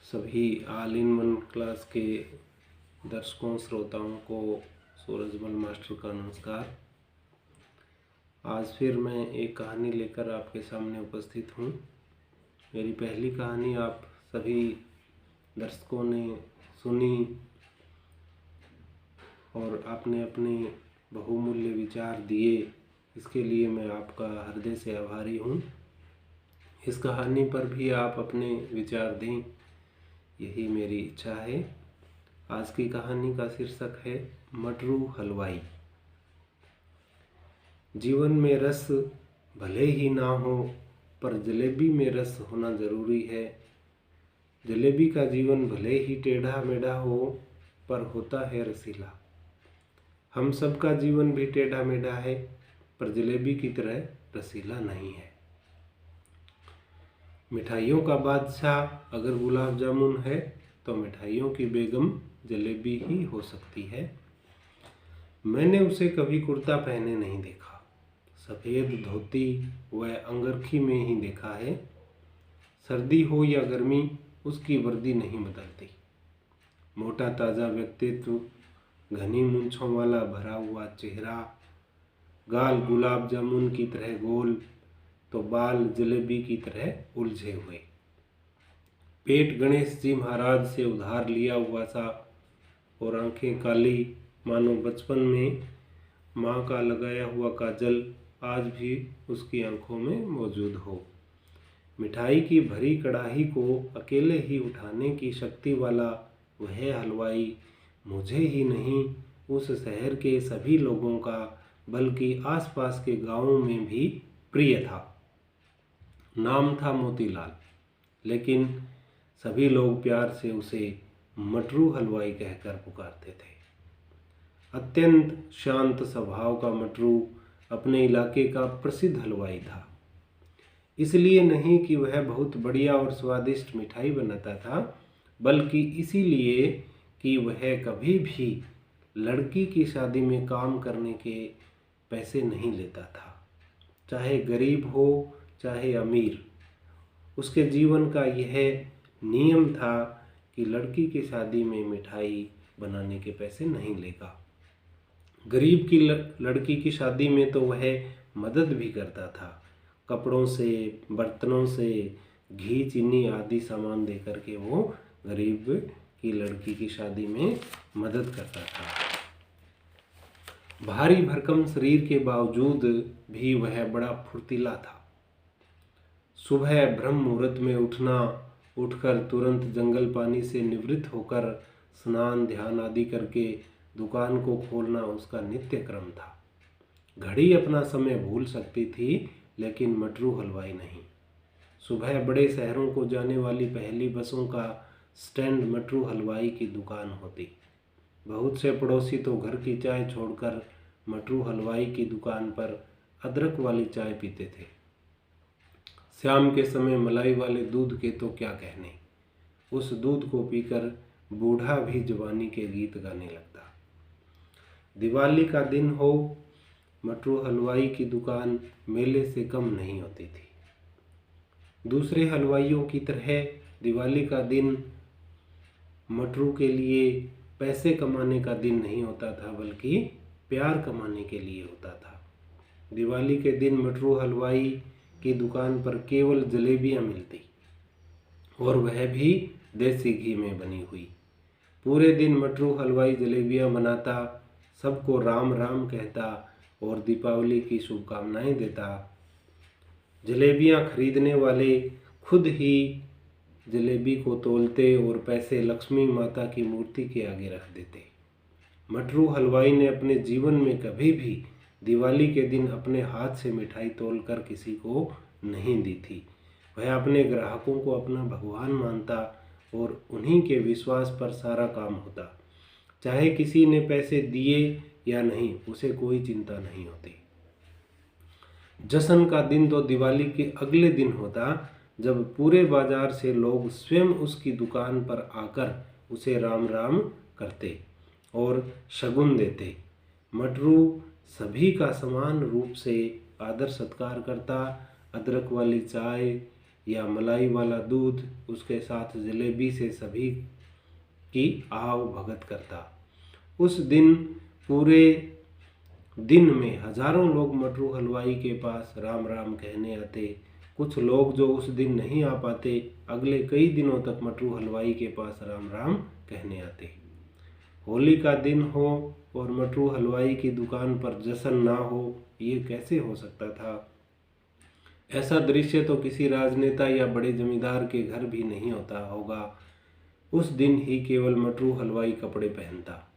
सभी all in one class के दर्शकों श्रोताओं को सूरजमल मास्टर का नमस्कार। आज फिर मैं एक कहानी लेकर आपके सामने उपस्थित हूँ। मेरी पहली कहानी आप सभी दर्शकों ने सुनी और आपने अपने बहुमूल्य विचार दिए, इसके लिए मैं आपका हृदय से आभारी हूँ। इस कहानी पर भी आप अपने विचार दें, यही मेरी इच्छा है। आज की कहानी का शीर्षक है मटरू हलवाई। जीवन में रस भले ही ना हो, पर जलेबी में रस होना जरूरी है। जलेबी का जीवन भले ही टेढ़ा मेढ़ा हो, पर होता है रसीला। हम सबका जीवन भी टेढ़ा मेढ़ा है, पर जलेबी की तरह रसीला नहीं है। मिठाइयों का बादशाह अगर गुलाब जामुन है, तो मिठाइयों की बेगम जलेबी ही हो सकती है। मैंने उसे कभी कुर्ता पहने नहीं देखा, सफ़ेद धोती व अंगरखी में ही देखा है। सर्दी हो या गर्मी, उसकी वर्दी नहीं बदलती। मोटा ताज़ा व्यक्तित्व, घनी मूंछों वाला भरा हुआ चेहरा, गाल गुलाब जामुन की तरह गोल, तो बाल जलेबी की तरह उलझे हुए। पेट गणेश जी महाराज से उधार लिया हुआ सा, और आंखें काली, मानो बचपन में माँ का लगाया हुआ काजल आज भी उसकी आंखों में मौजूद हो। मिठाई की भरी कड़ाही को अकेले ही उठाने की शक्ति वाला वह हलवाई मुझे ही नहीं, उस शहर के सभी लोगों का, बल्कि आसपास के गांवों में भी प्रिय था। नाम था मोतीलाल, लेकिन सभी लोग प्यार से उसे मटरू हलवाई कहकर पुकारते थे। अत्यंत शांत स्वभाव का मटरू अपने इलाके का प्रसिद्ध हलवाई था। इसलिए नहीं कि वह बहुत बढ़िया और स्वादिष्ट मिठाई बनाता था, बल्कि इसीलिए कि वह कभी भी लड़की की शादी में काम करने के पैसे नहीं लेता था, चाहे गरीब हो चाहे अमीर। उसके जीवन का यह नियम था कि लड़की की शादी में मिठाई बनाने के पैसे नहीं लेगा। गरीब की लड़की की शादी में तो वह मदद भी करता था, कपड़ों से, बर्तनों से, घी चीनी आदि सामान दे करके वो गरीब की लड़की की शादी में मदद करता था। भारी भरकम शरीर के बावजूद भी वह बड़ा फुर्तीला था। सुबह ब्रह्म मुहूर्त में उठकर तुरंत जंगल पानी से निवृत्त होकर स्नान ध्यान आदि करके दुकान को खोलना उसका नित्य क्रम था। घड़ी अपना समय भूल सकती थी, लेकिन मटरू हलवाई नहीं। सुबह बड़े शहरों को जाने वाली पहली बसों का स्टैंड मटरू हलवाई की दुकान होती। बहुत से पड़ोसी तो घर की चाय छोड़कर मटरू हलवाई की दुकान पर अदरक वाली चाय पीते थे। शाम के समय मलाई वाले दूध के तो क्या कहने, उस दूध को पीकर बूढ़ा भी जवानी के गीत गाने लगता। दिवाली का दिन हो, मटरू हलवाई की दुकान मेले से कम नहीं होती थी। दूसरे हलवाइयों की तरह दिवाली का दिन मटरू के लिए पैसे कमाने का दिन नहीं होता था, बल्कि प्यार कमाने के लिए होता था। दिवाली के दिन मटरू हलवाई की दुकान पर केवल जलेबियाँ मिलती, और वह भी देसी घी में बनी हुई। पूरे दिन मटरू हलवाई जलेबियाँ बनाता, सबको राम राम कहता और दीपावली की शुभकामनाएं देता। जलेबियाँ खरीदने वाले खुद ही जलेबी को तोलते और पैसे लक्ष्मी माता की मूर्ति के आगे रख देते। मटरू हलवाई ने अपने जीवन में कभी भी दिवाली के दिन अपने हाथ से मिठाई तोलकर किसी को नहीं दी थी। वह अपने ग्राहकों को अपना भगवान मानता और उन्हीं के विश्वास पर सारा काम होता। चाहे किसी ने पैसे दिए या नहीं, उसे कोई चिंता नहीं होती। जश्न का दिन तो दिवाली के अगले दिन होता, जब पूरे बाजार से लोग स्वयं उसकी दुकान पर आकर उसे राम राम करते और शगुन देते। मटरू सभी का समान रूप से आदर सत्कार करता। अदरक वाली चाय या मलाई वाला दूध उसके साथ जलेबी से सभी की आव भगत करता। उस दिन पूरे दिन में हजारों लोग मटरू हलवाई के पास राम राम कहने आते। कुछ लोग जो उस दिन नहीं आ पाते अगले कई दिनों तक मटरू हलवाई के पास राम राम कहने आते। होली का दिन हो और मटरू हलवाई की दुकान पर जश्न ना हो, ये कैसे हो सकता था? ऐसा दृश्य तो किसी राजनेता या बड़े जमींदार के घर भी नहीं होता होगा। उस दिन ही केवल मटरू हलवाई कपड़े पहनता,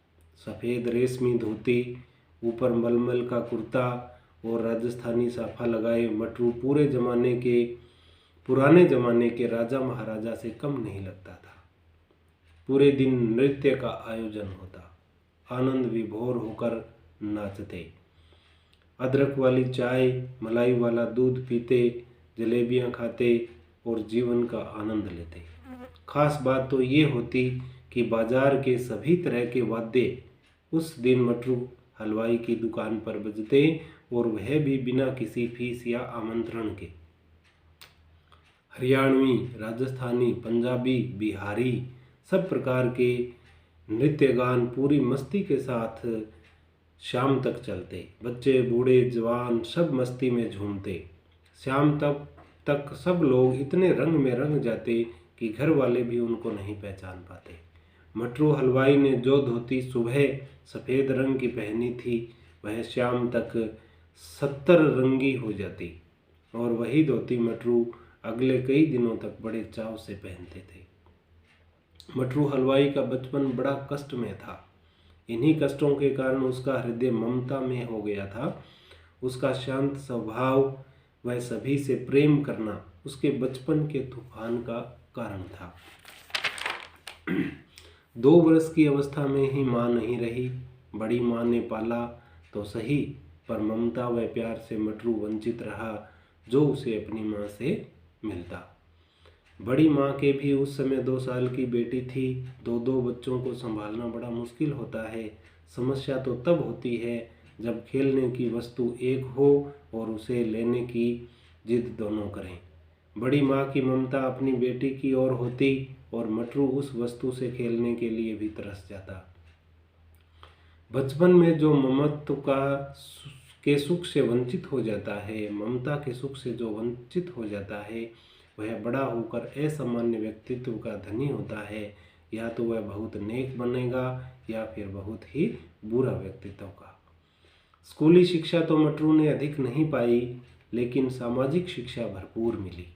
सफ़ेद रेशमी धोती, ऊपर मलमल का कुर्ता और राजस्थानी साफा लगाए मटरू पुराने ज़माने के राजा महाराजा से कम नहीं लगता था। पूरे दिन नृत्य का आयोजन होता, आनंद विभोर होकर नाचते, अदरक वाली चाय मलाई वाला दूध पीते, जलेबियां खाते और जीवन का आनंद लेते। खास बात तो ये होती कि बाजार के सभी तरह के वाद्य उस दिन मटरू हलवाई की दुकान पर बजते और वह भी बिना किसी फीस या आमंत्रण के। हरियाणवी, राजस्थानी, पंजाबी, बिहारी सब प्रकार के नृत्य गान पूरी मस्ती के साथ शाम तक चलते। बच्चे बूढ़े जवान सब मस्ती में झूमते। शाम तक सब लोग इतने रंग में रंग जाते कि घर वाले भी उनको नहीं पहचान पाते। मटरू हलवाई ने जो धोती सुबह सफ़ेद रंग की पहनी थी वह शाम तक 70 रंगी हो जाती और वही धोती मटरू अगले कई दिनों तक बड़े चाव से पहनते थे। मटरू हलवाई का बचपन बड़ा कष्ट में था। इन्हीं कष्टों के कारण उसका हृदय ममता में हो गया था। उसका शांत स्वभाव वह सभी से प्रेम करना उसके बचपन के तूफान का कारण था। 2 वर्ष की अवस्था में ही माँ नहीं रही। बड़ी माँ ने पाला तो सही, पर ममता व प्यार से मटरू वंचित रहा जो उसे अपनी माँ से मिलता। बड़ी माँ के भी उस समय 2 साल की बेटी थी। 2 बच्चों को संभालना बड़ा मुश्किल होता है। समस्या तो तब होती है जब खेलने की वस्तु एक हो और उसे लेने की जिद दोनों करें। बड़ी माँ की ममता अपनी बेटी की ओर होती और मटरू उस वस्तु से खेलने के लिए भी तरस जाता। बचपन में जो ममत्व के सुख से वंचित हो जाता है, ममता के सुख से जो वंचित हो जाता है, वह बड़ा होकर असामान्य व्यक्तित्व का धनी होता है। या तो वह बहुत नेक बनेगा या फिर बहुत ही बुरा व्यक्तित्व का। स्कूली शिक्षा तो मटरू ने अधिक नहीं पाई, लेकिन सामाजिक शिक्षा भरपूर मिली।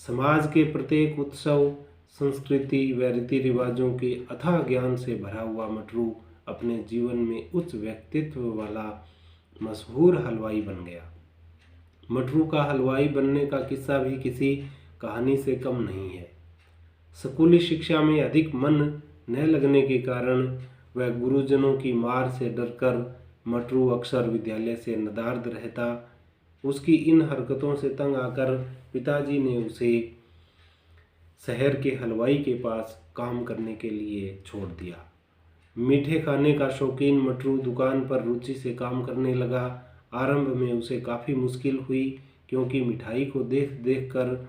समाज के प्रत्येक उत्सव, संस्कृति व रीति रिवाजों के अथाह ज्ञान से भरा हुआ मटरू अपने जीवन में उच्च व्यक्तित्व वाला मशहूर हलवाई बन गया। मटरू का हलवाई बनने का किस्सा भी किसी कहानी से कम नहीं है। स्कूली शिक्षा में अधिक मन न लगने के कारण वह गुरुजनों की मार से डरकर मटरू अक्सर विद्यालय से नदारद रहता। उसकी इन हरकतों से तंग आकर पिताजी ने उसे शहर के हलवाई के पास काम करने के लिए छोड़ दिया। मीठे खाने का शौकीन मटरू दुकान पर रुचि से काम करने लगा। आरंभ में उसे काफ़ी मुश्किल हुई, क्योंकि मिठाई को देख देख कर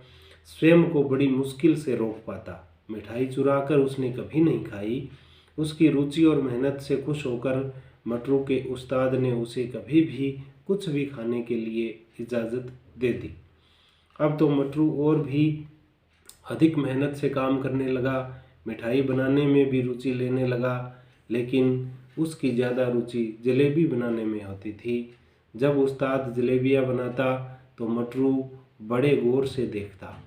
स्वयं को बड़ी मुश्किल से रोक पाता। मिठाई चुराकर उसने कभी नहीं खाई। उसकी रुचि और मेहनत से खुश होकर मटरू के उस्ताद ने उसे कभी भी कुछ भी खाने के लिए इजाज़त दे दी। अब तो मटरू और भी अधिक मेहनत से काम करने लगा। मिठाई बनाने में भी रुचि लेने लगा, लेकिन उसकी ज़्यादा रुचि जलेबी बनाने में होती थी। जब उस्ताद जलेबियाँ बनाता तो मटरू बड़े गौर से देखता।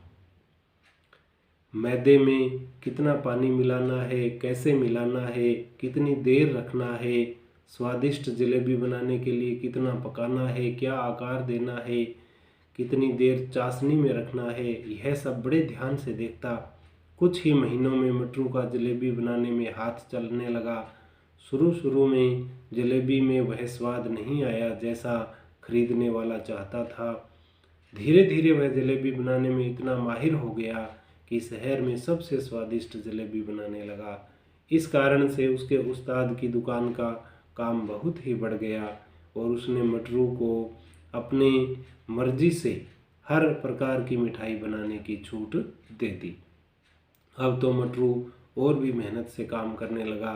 मैदे में कितना पानी मिलाना है, कैसे मिलाना है, कितनी देर रखना है, स्वादिष्ट जलेबी बनाने के लिए कितना पकाना है, क्या आकार देना है, कितनी देर चाशनी में रखना है, यह सब बड़े ध्यान से देखता। कुछ ही महीनों में मटरू का जलेबी बनाने में हाथ चलने लगा। शुरू में जलेबी में वह स्वाद नहीं आया जैसा खरीदने वाला चाहता था। धीरे धीरे वह जलेबी बनाने में इतना माहिर हो गया कि शहर में सबसे स्वादिष्ट जलेबी बनाने लगा। इस कारण से उसके उस्ताद की दुकान का काम बहुत ही बढ़ गया और उसने मटरू को अपने मर्जी से हर प्रकार की मिठाई बनाने की छूट दे दी। अब तो मटरू और भी मेहनत से काम करने लगा।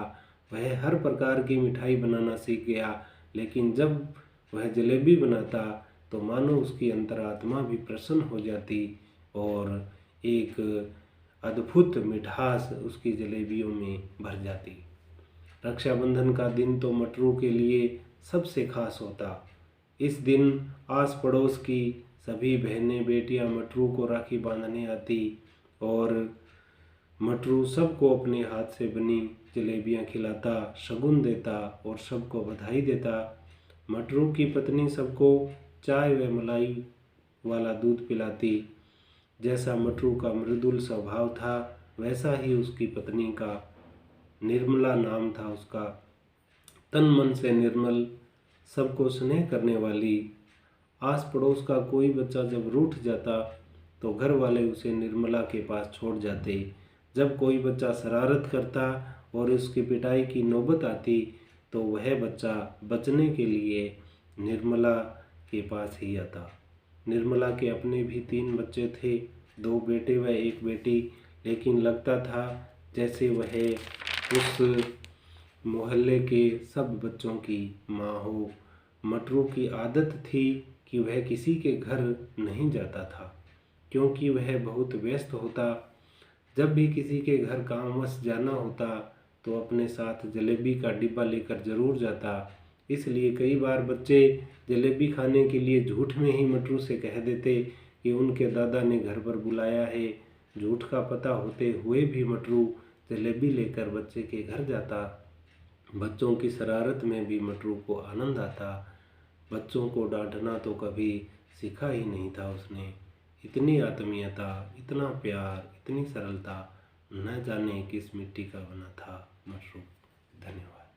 वह हर प्रकार की मिठाई बनाना सीख गया, लेकिन जब वह जलेबी बनाता तो मानो उसकी अंतरात्मा भी प्रसन्न हो जाती और एक अद्भुत मिठास उसकी जलेबियों में भर जाती। रक्षाबंधन का दिन तो मटरू के लिए सबसे खास होता। इस दिन आस पड़ोस की सभी बहनें बेटियां मटरू को राखी बांधने आती और मटरू सबको अपने हाथ से बनी जलेबियां खिलाता, शगुन देता और सबको बधाई देता। मटरू की पत्नी सबको चाय व मलाई वाला दूध पिलाती। जैसा मटरू का मृदुल स्वभाव था, वैसा ही उसकी पत्नी का, निर्मला नाम था उसका, तन मन से निर्मल, सबको स्नेह करने वाली। आस पड़ोस का कोई बच्चा जब रूठ जाता तो घर वाले उसे निर्मला के पास छोड़ जाते। जब कोई बच्चा शरारत करता और उसकी पिटाई की नौबत आती तो वह बच्चा बचने के लिए निर्मला के पास ही आता। निर्मला के अपने भी 3 बच्चे थे, 2 बेटे व 1 बेटी, लेकिन लगता था जैसे वह उस मोहल्ले के सब बच्चों की माँ हो। मटरू की आदत थी कि वह किसी के घर नहीं जाता था, क्योंकि वह बहुत व्यस्त होता। जब भी किसी के घर कामवश जाना होता तो अपने साथ जलेबी का डिब्बा लेकर जरूर जाता। इसलिए कई बार बच्चे जलेबी खाने के लिए झूठ में ही मटरू से कह देते कि उनके दादा ने घर पर बुलाया है। झूठ का पता होते हुए भी मटरू जलेबी लेकर बच्चे के घर जाता। बच्चों की शरारत में भी मटरू को आनंद आता। बच्चों को डांटना तो कभी सीखा ही नहीं था उसने। इतनी आत्मीयता, इतना प्यार, इतनी सरलता, न जाने किस मिट्टी का बना था मटरू। धन्यवाद।